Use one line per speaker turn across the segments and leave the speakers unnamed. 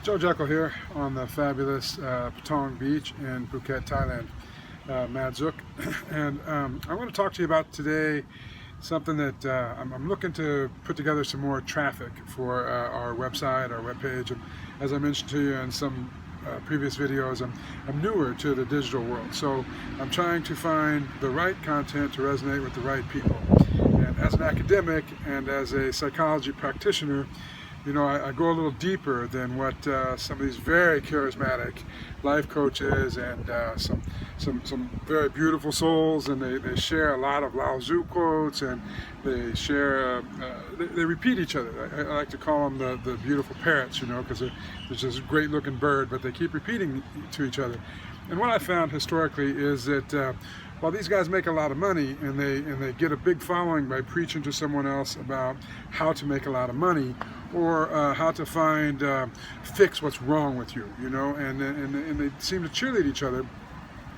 Joe Jekel here on the fabulous Patong Beach in Phuket, Thailand, Mad Zook. And I want to talk to you about today something that I'm looking to put together some more traffic for our website, our webpage. And as I mentioned to you in some previous videos, I'm newer to the digital world, so I'm trying to find the right content to resonate with the right people. And as an academic and as a psychology practitioner, you know, I go a little deeper than what some of these very charismatic life coaches and some very beautiful souls, and they share a lot of Lao Tzu quotes, and they share, they repeat each other. I like to call them the beautiful parrots, you know, because they're just a great looking bird, but they keep repeating to each other. And what I found historically is that while these guys make a lot of money and they get a big following by preaching to someone else about how to make a lot of money, or how to fix what's wrong with you, you know, and they seem to cheerlead each other,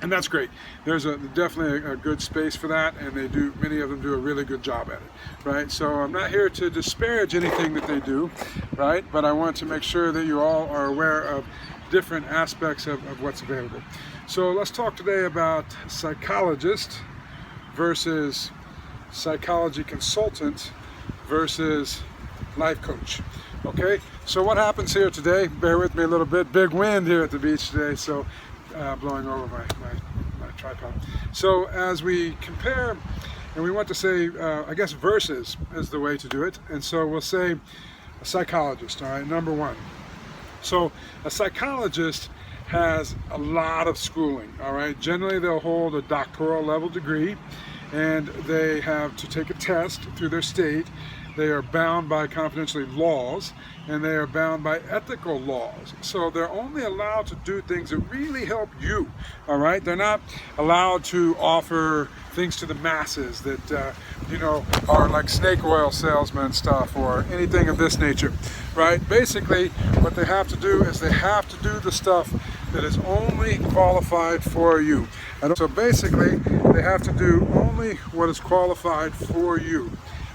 and that's great. There's definitely a good space for that, and many of them do a really good job at it, right? So I'm not here to disparage anything that they do, right? But I want to make sure that you all are aware of different aspects of what's available. So let's talk today about psychologist versus psychology consultant versus life coach. Okay, so what happens here today, bear with me a little bit, big wind here at the beach today, so blowing over my tripod. So as we compare, and we want to say, I guess versus is the way to do it, and so we'll say a psychologist, all right, number one. So a psychologist has a lot of schooling, all right. Generally they'll hold a doctoral level degree, and they have to take a test through their state. They are bound by confidentiality laws, and they are bound by ethical laws. So they're only allowed to do things that really help you, all right? They're not allowed to offer things to the masses that, you know, are like snake oil salesman stuff or anything of this nature, right? Basically, what they have to do is they have to do the stuff that is only qualified for you. And so basically, they have to do only what is qualified for you.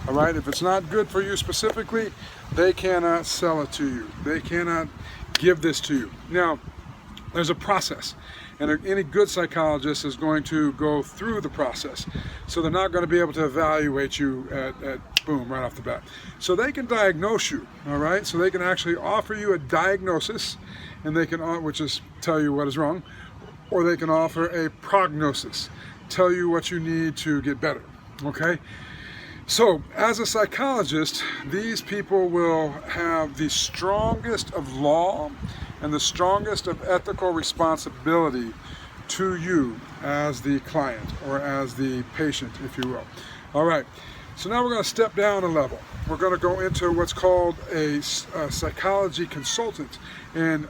All right, if it's not good for you specifically, they cannot sell it to you. They cannot give this to you. Now, there's a process, and any good psychologist is going to go through the process. So they're not going to be able to evaluate you at boom, right off the bat. So they can diagnose you, all right? So they can actually offer you a diagnosis, and they can, which is tell you what is wrong, or they can offer a prognosis, tell you what you need to get better, okay? So, as a psychologist, these people will have the strongest of law and the strongest of ethical responsibility to you as the client or as the patient, if you will. All right, so now we're going to step down a level. We're going to go into what's called a psychology consultant. And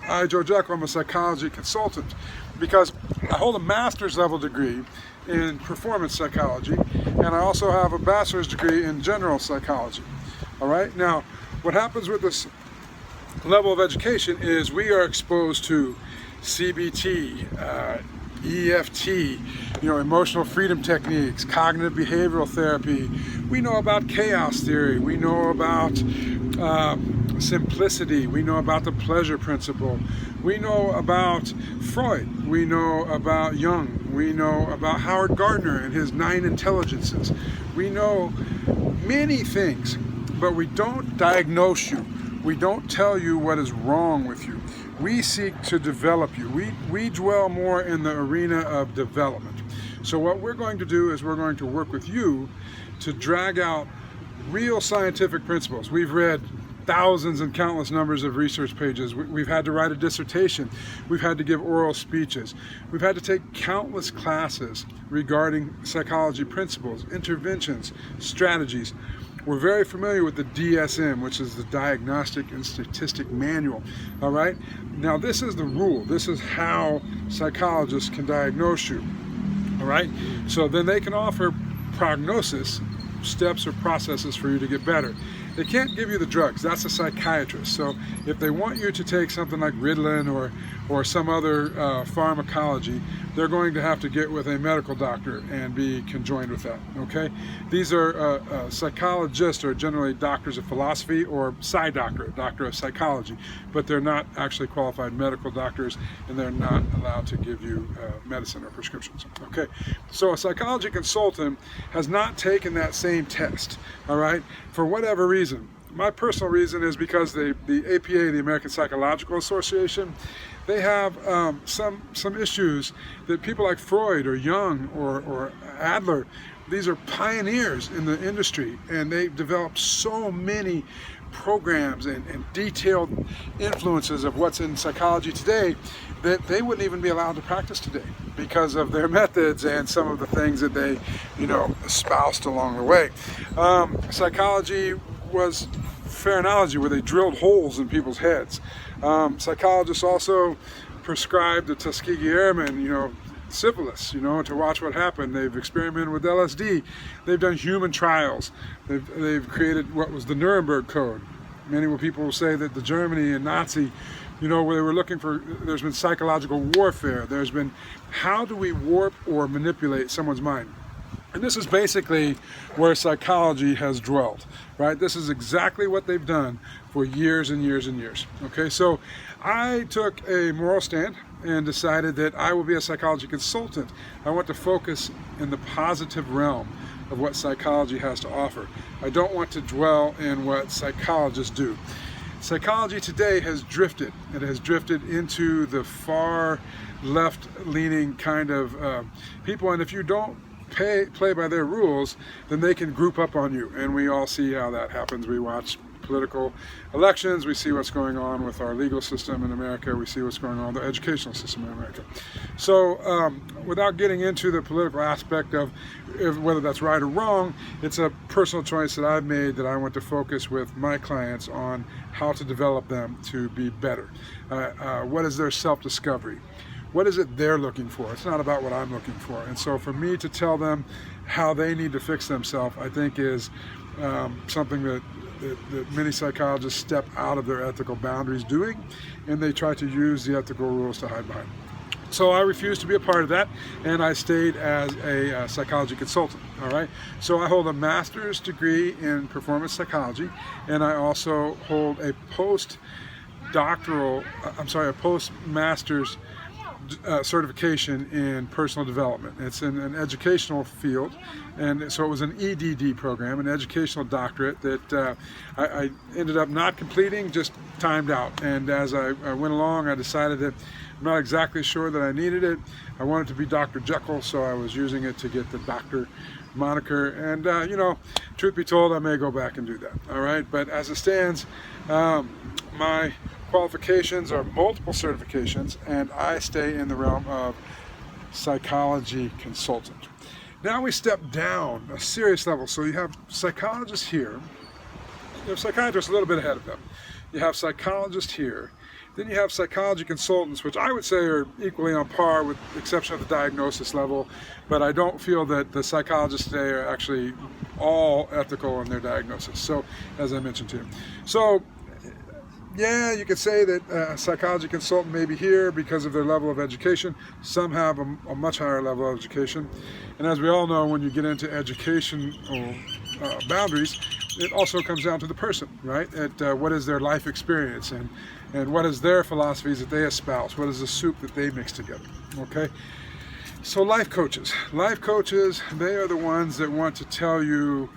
I, Joe Jekel, I'm a psychology consultant because I hold a master's level degree in performance psychology, and I also have a bachelor's degree in general psychology. All right, now what happens with this level of education is we are exposed to CBT, EFT, you know, emotional freedom techniques, cognitive behavioral therapy. We know about chaos theory. We know about simplicity. We know about the pleasure principle. We know about Freud. We know about Jung. We know about Howard Gardner and his 9 intelligences. We know many things, but we don't diagnose you. We don't tell you what is wrong with you. We seek to develop you. We dwell more in the arena of development. So what we're going to do is we're going to work with you to drag out real scientific principles. We've read thousands and countless numbers of research pages. We've had to write a dissertation. We've had to give oral speeches. We've had to take countless classes regarding psychology principles, interventions, strategies. We're very familiar with the DSM, which is the Diagnostic and Statistic Manual. All right? Now, this is the rule. This is how psychologists can diagnose you. All right? So then they can offer prognosis, steps or processes for you to get better. They can't give you the drugs. That's a psychiatrist. So if they want you to take something like Ritalin or some other pharmacology, they're going to have to get with a medical doctor and be conjoined with that, okay? These are psychologists, or generally doctors of philosophy, or doctor of psychology, but they're not actually qualified medical doctors, and they're not allowed to give you medicine or prescriptions, okay? So a psychology consultant has not taken that same test, all right, for whatever reason. My personal reason is because the APA, the American Psychological Association, they have some issues that people like Freud or Jung or Adler, these are pioneers in the industry, and they've developed so many programs and detailed influences of what's in psychology today that they wouldn't even be allowed to practice today because of their methods and some of the things that they, espoused along the way. Psychology was fair analogy where they drilled holes in people's heads. Psychologists also prescribed the Tuskegee Airmen, syphilis, to watch what happened. They've experimented with LSD. They've done human trials. They've created what was the Nuremberg Code. Many people will say that the Germany and Nazi, where they were looking for, there's been psychological warfare. There's been, how do we warp or manipulate someone's mind? And this is basically where psychology has dwelled, right? This is exactly what they've done for years and years and years. Okay, so I took a moral stand and decided that I will be a psychology consultant. I want to focus in the positive realm of what psychology has to offer. I don't want to dwell in what psychologists do. Psychology today has drifted. It has drifted into the far left-leaning kind of people, and if you don't play by their rules, then they can group up on you, and we all see how that happens. We watch political elections, we see what's going on with our legal system in America, we see what's going on with the educational system in America. So without getting into the political aspect of whether that's right or wrong, it's a personal choice that I've made, that I want to focus with my clients on how to develop them to be better. What is their self-discovery? What is it they're looking for? It's not about what I'm looking for. And so for me to tell them how they need to fix themselves, I think is something that many psychologists step out of their ethical boundaries doing, and they try to use the ethical rules to hide behind. So I refused to be a part of that, and I stayed as a psychology consultant, all right? So I hold a master's degree in performance psychology, and I also hold a postmaster's certification in personal development. It's in an educational field, and so it was an EDD program, an educational doctorate that I ended up not completing, just timed out. And as I went along, I decided that I'm not exactly sure that I needed it. I wanted to be Dr. Jekel, so I was using it to get the doctor moniker. And truth be told, I may go back and do that. All right, but as it stands, my qualifications are multiple certifications, and I stay in the realm of psychology consultant. Now we step down a serious level. So you have psychologists here, you have psychiatrists a little bit ahead of them, you have psychologists here, then you have psychology consultants, which I would say are equally on par, with the exception of the diagnosis level, but I don't feel that the psychologists today are actually all ethical in their diagnosis. So, as I mentioned to you. So, yeah, you could say that a psychology consultant may be here because of their level of education. Some have a much higher level of education. And as we all know, when you get into educational boundaries, it also comes down to the person, right? What is their life experience, and what is their philosophies that they espouse? What is the soup that they mix together, okay? So life coaches, they are the ones that want to tell you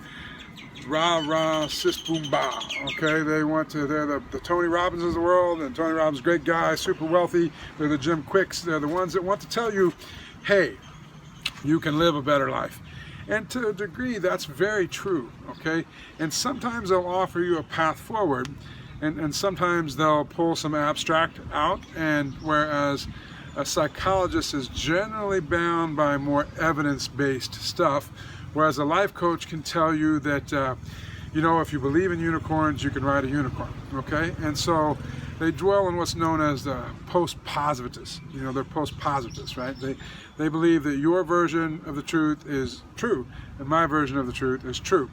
rah rah sis boom bah, okay? They're the Tony Robbins of the world, and Tony Robbins, great guy, super wealthy. They're the Jim Quicks. They're the ones that want to tell you, hey, you can live a better life. And to a degree, that's very true, okay? And sometimes they'll offer you a path forward, and sometimes they'll pull some abstract out, and whereas a psychologist is generally bound by more evidence-based stuff, whereas a life coach can tell you that, if you believe in unicorns, you can ride a unicorn, okay? And so they dwell on what's known as the post-positivists. You know, they're post-positivists, right? They believe that your version of the truth is true and my version of the truth is true.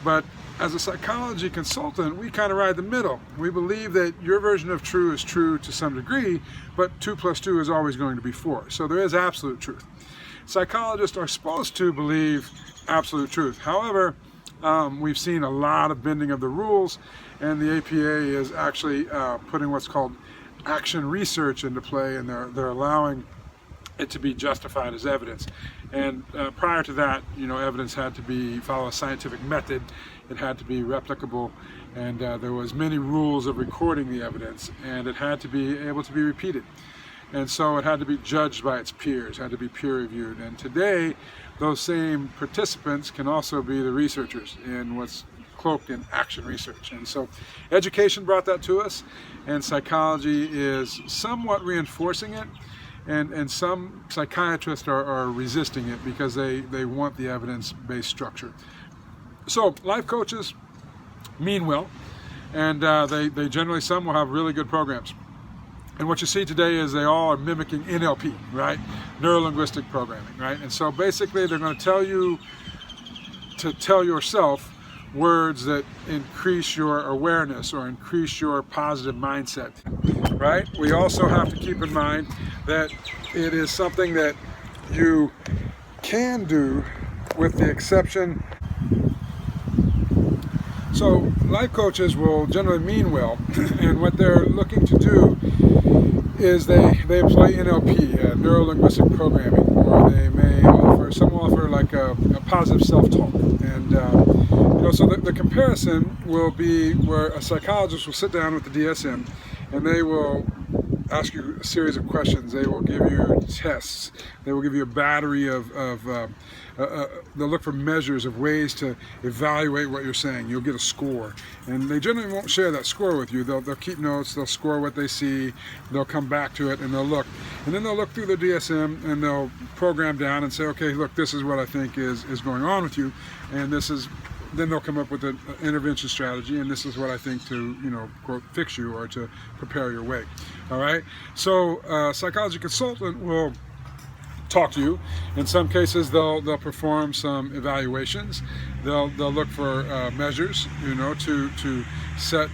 But as a psychology consultant, we kind of ride the middle. We believe that your version of true is true to some degree, but 2 + 2 is always going to be 4. So there is absolute truth. Psychologists are supposed to believe absolute truth. However, we've seen a lot of bending of the rules, and the APA is actually putting what's called action research into play, and they're allowing it to be justified as evidence. And prior to that, you know, evidence had to follow a scientific method. It had to be replicable, and there was many rules of recording the evidence, and it had to be able to be repeated. And so it had to be judged by its peers, had to be peer reviewed. And today, those same participants can also be the researchers in what's cloaked in action research. And so education brought that to us, and psychology is somewhat reinforcing it. And some psychiatrists are resisting it because they want the evidence-based structure. So life coaches mean well, and they generally, some will have really good programs. And what you see today is they all are mimicking NLP, right? Neuro-linguistic programming, right? And so basically they're going to tell you to tell yourself words that increase your awareness or increase your positive mindset, right? We also have to keep in mind that it is something that you can do, with the exception. So life coaches will generally mean well, and what they're looking to do is they apply NLP, neuro-linguistic programming, or they may offer like a positive self-talk. And you know, so the comparison will be where a psychologist will sit down with the DSM, and they will ask you a series of questions. They will give you tests. They will give you a battery of they'll look for measures of ways to evaluate what you're saying. You'll get a score, and they generally won't share that score with you. They'll keep notes. They'll score what they see. They'll come back to it, and they'll look, and then they'll look through the DSM, and they'll program down and say, okay, look, this is what I think is going on with you, and this is. Then they'll come up with an intervention strategy, and this is what I think to, you know, quote, fix you or to prepare your way. All right. So a psychology consultant will talk to you. In some cases, they'll perform some evaluations. They'll look for measures, you know, to set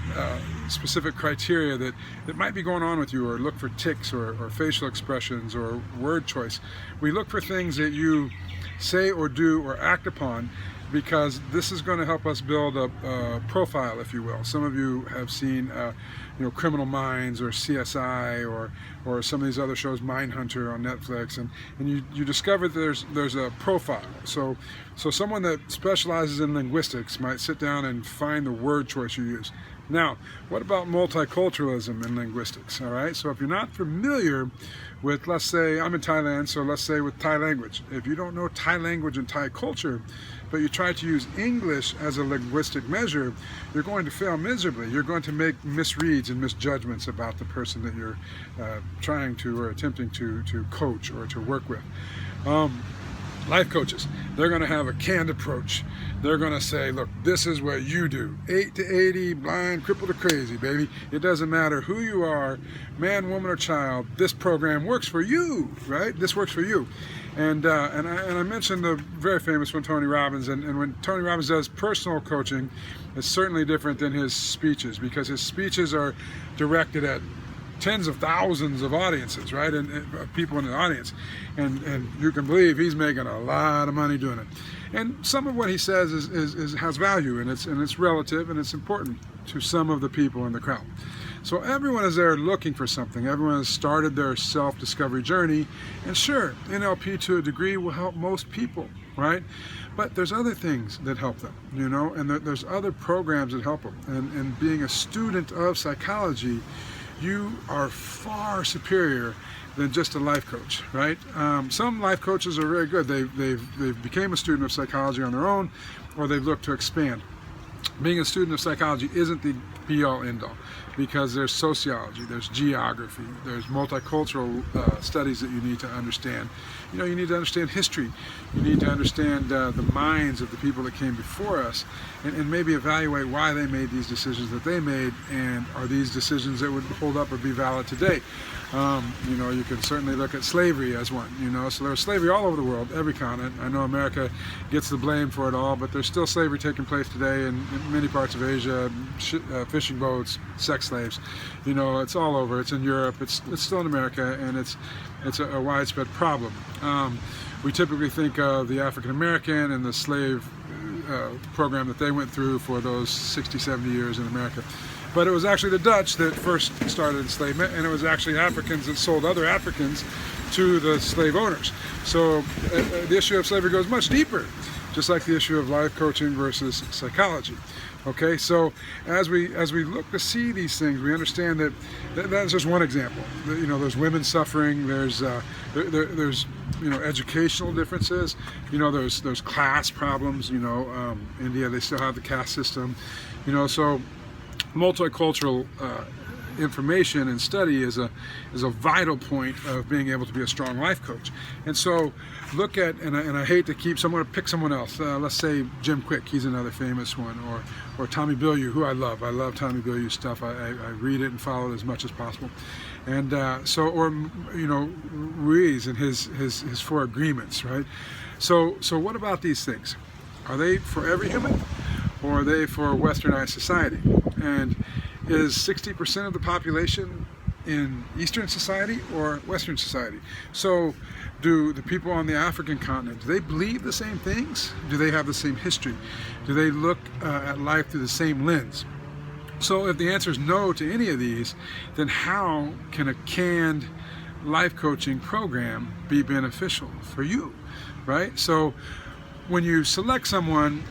specific criteria that might be going on with you, or look for tics or facial expressions or word choice. We look for things that you say or do or act upon, because this is going to help us build a profile, if you will. Some of you have seen, you know, Criminal Minds or CSI or some of these other shows, Mindhunter on Netflix, and you discover that there's a profile. So someone that specializes in linguistics might sit down and find the word choice you use. Now, what about multiculturalism in linguistics? All right, so if you're not familiar with, let's say, I'm in Thailand, so let's say with Thai language. If you don't know Thai language and Thai culture, but you try to use English as a linguistic measure, you're going to fail miserably. You're going to make misreads and misjudgments about the person that you're trying to or attempting to coach or to work with. Life coaches, they're going to have a canned approach. They're going to say, look, this is what you do. 8 to 80, blind, crippled, or crazy, baby. It doesn't matter who you are, man, woman, or child. This program works for you, right? This works for you. And I mentioned the very famous one, Tony Robbins. And when Tony Robbins does personal coaching, it's certainly different than his speeches, because his speeches are directed at tens of thousands of audiences, right, and people in the audience, and you can believe he's making a lot of money doing it. And some of what he says has value, and it's relative, and it's important to some of the people in the crowd. So everyone is there looking for something. Everyone has started their self-discovery journey, and sure, NLP to a degree will help most people, right? But there's other things that help them, you know, and there's other programs that help them. And being a student of psychology, you are far superior than just a life coach, right? Some life coaches are very good. They've became a student of psychology on their own, or they've looked to expand. Being a student of psychology isn't the be-all, end-all. because there's sociology, there's geography, there's multicultural studies that you need to understand. You need to understand history. You need to understand the minds of the people that came before us, and maybe evaluate why they made these decisions that they made, and are these decisions that would hold up or be valid today. You can certainly look at slavery as one, so there's slavery all over the world, every continent. I know America gets the blame for it all, but there's still slavery taking place today in many parts of Asia, fishing boats, sex slaves. It's all over. It's in Europe, it's still in America, and it's a widespread problem. We typically think of the African American and the slave program that they went through for those 60, 70 years in America. But it was actually the Dutch that first started enslavement, and it was actually Africans that sold other Africans to the slave owners. So the issue of slavery goes much deeper, just like the issue of life coaching versus psychology. Okay, so as we look to see these things, we understand that that's just one example. There's women suffering. There's educational differences. There's class problems. India, they still have the caste system. So multicultural information and study is a vital point of being able to be a strong life coach. And so look at, and I hate to pick someone else. Let's say Jim Quick, he's another famous one, or Tommy Bilyeu, who I love. I love Tommy Bilyeu's stuff. I read it and follow it as much as possible. And Ruiz and his 4 agreements, right? So what about these things? Are they for every human, or are they for westernized society? And is 60% of the population in Eastern society or Western society? So do the people on the African continent, do they believe the same things? Do they have the same history? Do they look at life through the same lens? So if the answer is no to any of these, then how can a canned life coaching program be beneficial for you, right? So when you select someone,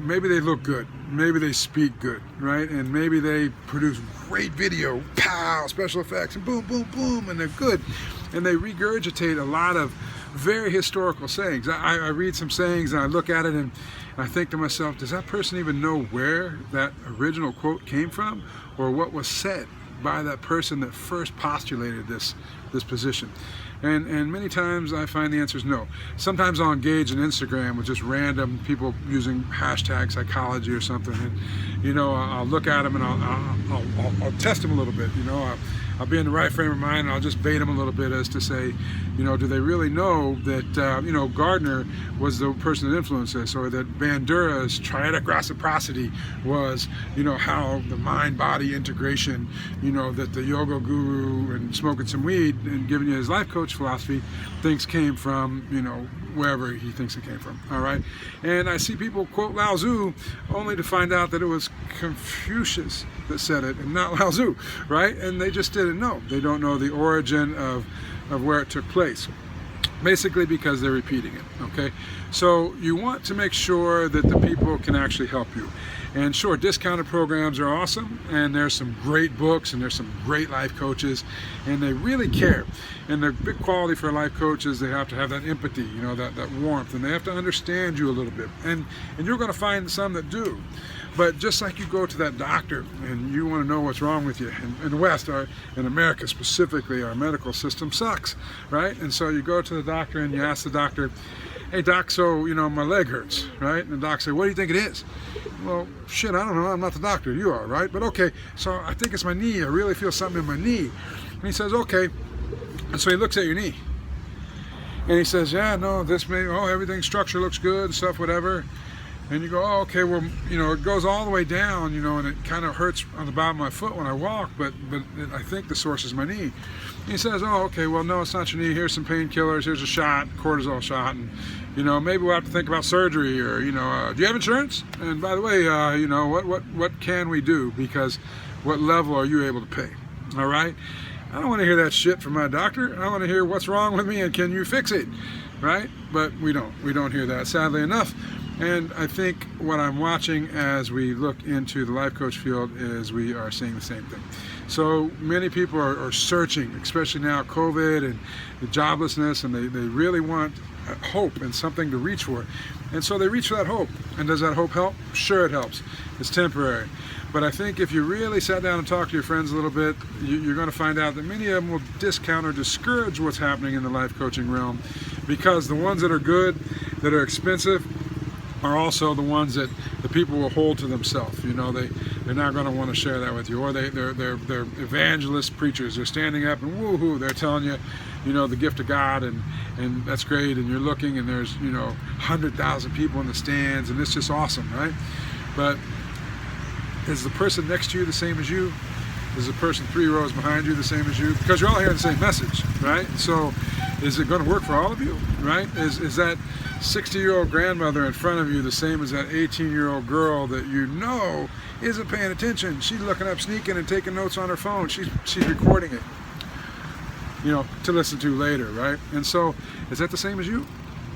maybe they look good, maybe they speak good, right? And maybe they produce great video, pow, special effects, and boom, boom, boom, and they're good. And they regurgitate a lot of very historical sayings. I read some sayings and I look at it and I think to myself, does that person even know where that original quote came from, or what was said by that person that first postulated this position? And many times I find the answer is no. Sometimes I'll engage in Instagram with just random people using hashtag psychology or something, and I'll look at them and I'll test them a little bit. I'll be in the right frame of mind, and I'll just bait them a little bit as to say, do they really know that Gardner was the person that influenced this, or that Bandura's triadic reciprocity was how the mind-body integration, that the yoga guru and smoking some weed and giving you his life coach philosophy thinks came from wherever he thinks it came from. All right, and I see people quote Lao Tzu only to find out that it was Confucius that said it and not Lao Tzu, right? And they just didn't know. They don't know the origin of where it took place, basically because they're repeating it. Okay, so you want to make sure that the people can actually help you. And sure, discounted programs are awesome, and there's some great books, and there's some great life coaches, and they really care. And the big quality for a life coach is they have to have that empathy, that warmth, and they have to understand you a little bit. And you're going to find some that do. But just like you go to that doctor and you want to know what's wrong with you, in the West, in America specifically, our medical system sucks, right? And so you go to the doctor and you ask the doctor, hey doc, so my leg hurts, right? And the doc say, what do you think it is? Well, shit, I don't know, I'm not the doctor, you are, right? But okay, so I think it's my knee, I really feel something in my knee. And he says, okay. And so he looks at your knee and he says, yeah, no, everything, structure looks good and stuff, whatever. And you go, oh, okay, well, it goes all the way down, and it kind of hurts on the bottom of my foot when I walk, but I think the source is my knee. And he says, oh, okay, well, no, it's not your knee. Here's some painkillers. Here's a shot, cortisol shot, and, maybe we'll have to think about surgery, or, do you have insurance? And by the way, what can we do? Because what level are you able to pay? All right? I don't want to hear that shit from my doctor. I want to hear what's wrong with me and can you fix it, right? But we don't hear that, sadly enough. And I think what I'm watching as we look into the life coach field is we are seeing the same thing. So many people are searching, especially now COVID and the joblessness, and they really want hope and something to reach for. And so they reach for that hope. And does that hope help? Sure, it helps. It's temporary. But I think if you really sat down and talked to your friends a little bit, you're going to find out that many of them will discount or discourage what's happening in the life coaching realm, because the ones that are good, that are expensive, are also the ones that the people will hold to themselves. You know, they're not going to want to share that with you, or they're evangelist preachers. They're standing up and woohoo, they're telling you, you know, the gift of God, and that's great, and you're looking and there's, you know, 100,000 people in the stands, and it's just awesome, right? But is the person next to you the same as you? Is the person 3 rows behind you the same as you? Because you're all hearing the same message, right? So is it going to work for all of you, right? Is that 60-year-old grandmother in front of you the same as that 18-year-old girl that you know isn't paying attention? She's looking up, sneaking, and taking notes on her phone. She's recording it, you know, to listen to later, right? And so is that the same as you,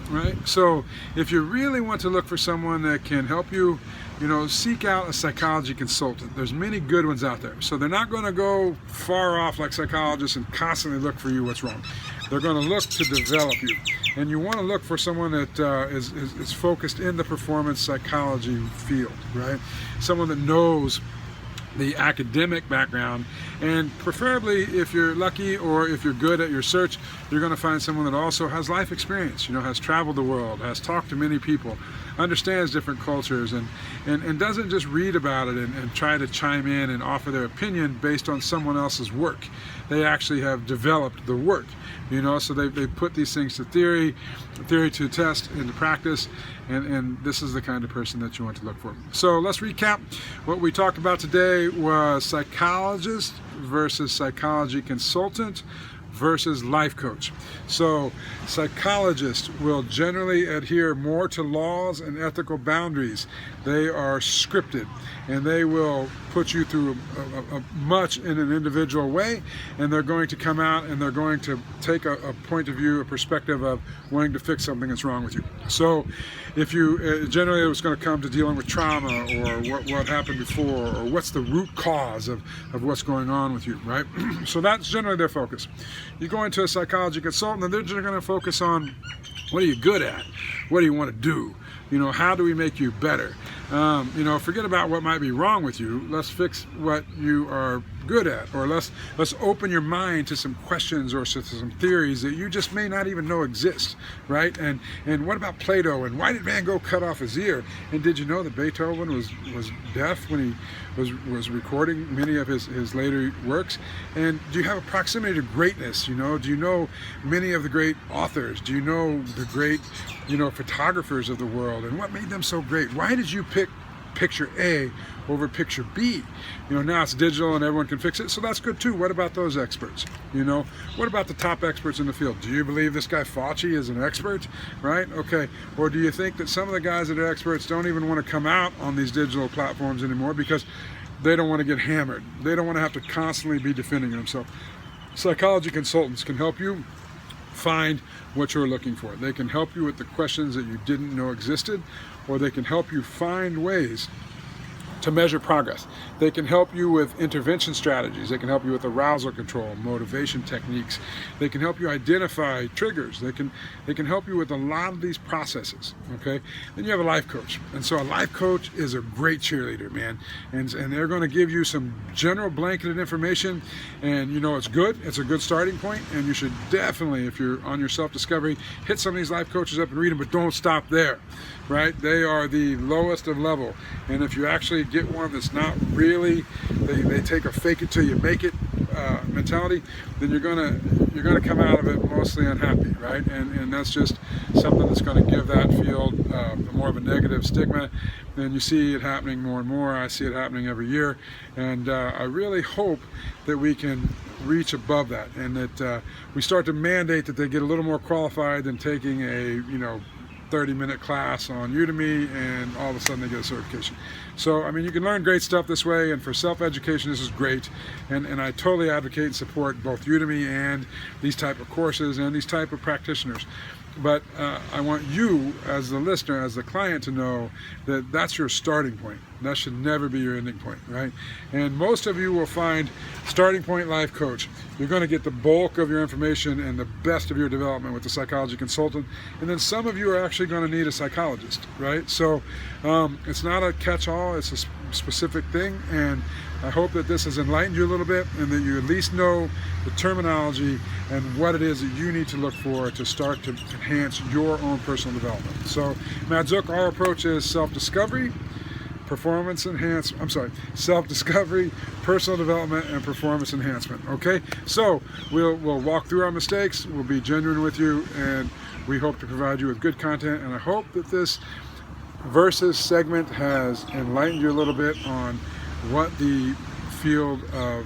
right? So if you really want to look for someone that can help you, you know, seek out a psychology consultant. There's many good ones out there. So they're not going to go far off like psychologists and constantly look for you what's wrong. They're going to look to develop you. And you want to look for someone that is focused in the performance psychology field, right? Someone that knows the academic background, and preferably, if you're lucky or if you're good at your search, you're going to find someone that also has life experience, you know, has traveled the world, has talked to many people, understands different cultures, and doesn't just read about it and try to chime in and offer their opinion based on someone else's work. They actually have developed the work, you know, so they put these things to theory to test, into practice, and this is the kind of person that you want to look for. So let's recap. What we talked about today was psychologist versus psychology consultant versus life coach. So psychologists will generally adhere more to laws and ethical boundaries. They are scripted, and they will put you through much in an individual way, and they're going to come out and they're going to take a point of view, a perspective of wanting to fix something that's wrong with you. So if you generally it was going to come to dealing with trauma, or what happened before, or what's the root cause of what's going on with you, right? So that's generally their focus. You go into a psychology consultant, and they're just going to focus on what are you good at, what do you want to do, you know, how do we make you better. You know, forget about what might be wrong with you. Let's fix what you are good at, or let's open your mind to some questions or to some theories that you just may not even know exist, right? And what about Plato, and why did Van Gogh cut off his ear? And did you know that Beethoven was deaf when he was recording many of his later works? And do you have a proximity to greatness? You know, do you know many of the great authors? Do you know the great, you know, photographers of the world, and what made them so great? Why did you pick picture A over picture B? You know, now it's digital and everyone can fix it, so that's good too. What about those experts? You know, what about the top experts in the field? Do you believe this guy Fauci is an expert, right? Okay, or do you think that some of the guys that are experts don't even want to come out on these digital platforms anymore because they don't want to get hammered? They don't want to have to constantly be defending themselves. Psychology consultants can help you find what you're looking for. They can help you with the questions that you didn't know existed, or they can help you find ways to measure progress. They can help you with intervention strategies. They can help you with arousal control, motivation techniques. They can help you identify triggers. They can help you with a lot of these processes, okay? Then you have a life coach. And so a life coach is a great cheerleader, man. And they're going to give you some general blanketed information, and you know, it's good. It's a good starting point, and you should definitely, if you're on your self-discovery, hit some of these life coaches up and read them, but don't stop there, right? They are the lowest of level. And if you actually get one that's not really, they take a fake it till you make it mentality, then you're gonna come out of it mostly unhappy, right? And that's just something that's going to give that field more of a negative stigma. And you see it happening more and more. I see it happening every year, and I really hope that we can reach above that, and that we start to mandate that they get a little more qualified than taking a 30-minute class on Udemy and all of a sudden they get a certification. So I mean, you can learn great stuff this way, and for self-education this is great, and I totally advocate and support both Udemy and these type of courses and these type of practitioners. But I want you, as the listener, as the client, to know that that's your starting point. That should never be your ending point, right? And most of you will find Starting Point Life Coach. You're going to get the bulk of your information and the best of your development with the psychology consultant. And then some of you are actually going to need a psychologist, right? So it's not a catch-all, it's a specific thing. And I hope that this has enlightened you a little bit, and that you at least know the terminology and what it is that you need to look for to start to enhance your own personal development. So, Madzuk, our approach is self-discovery, self-discovery, personal development, and performance enhancement. Okay, so we'll walk through our mistakes. We'll be genuine with you, and we hope to provide you with good content. And I hope that this Versus segment has enlightened you a little bit on what the field of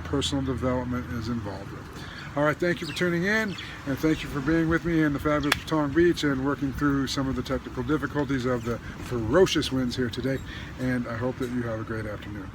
personal development is involved with. All right, thank you for tuning in, and thank you for being with me in the fabulous Patong Beach and working through some of the technical difficulties of the ferocious winds here today. And I hope that you have a great afternoon.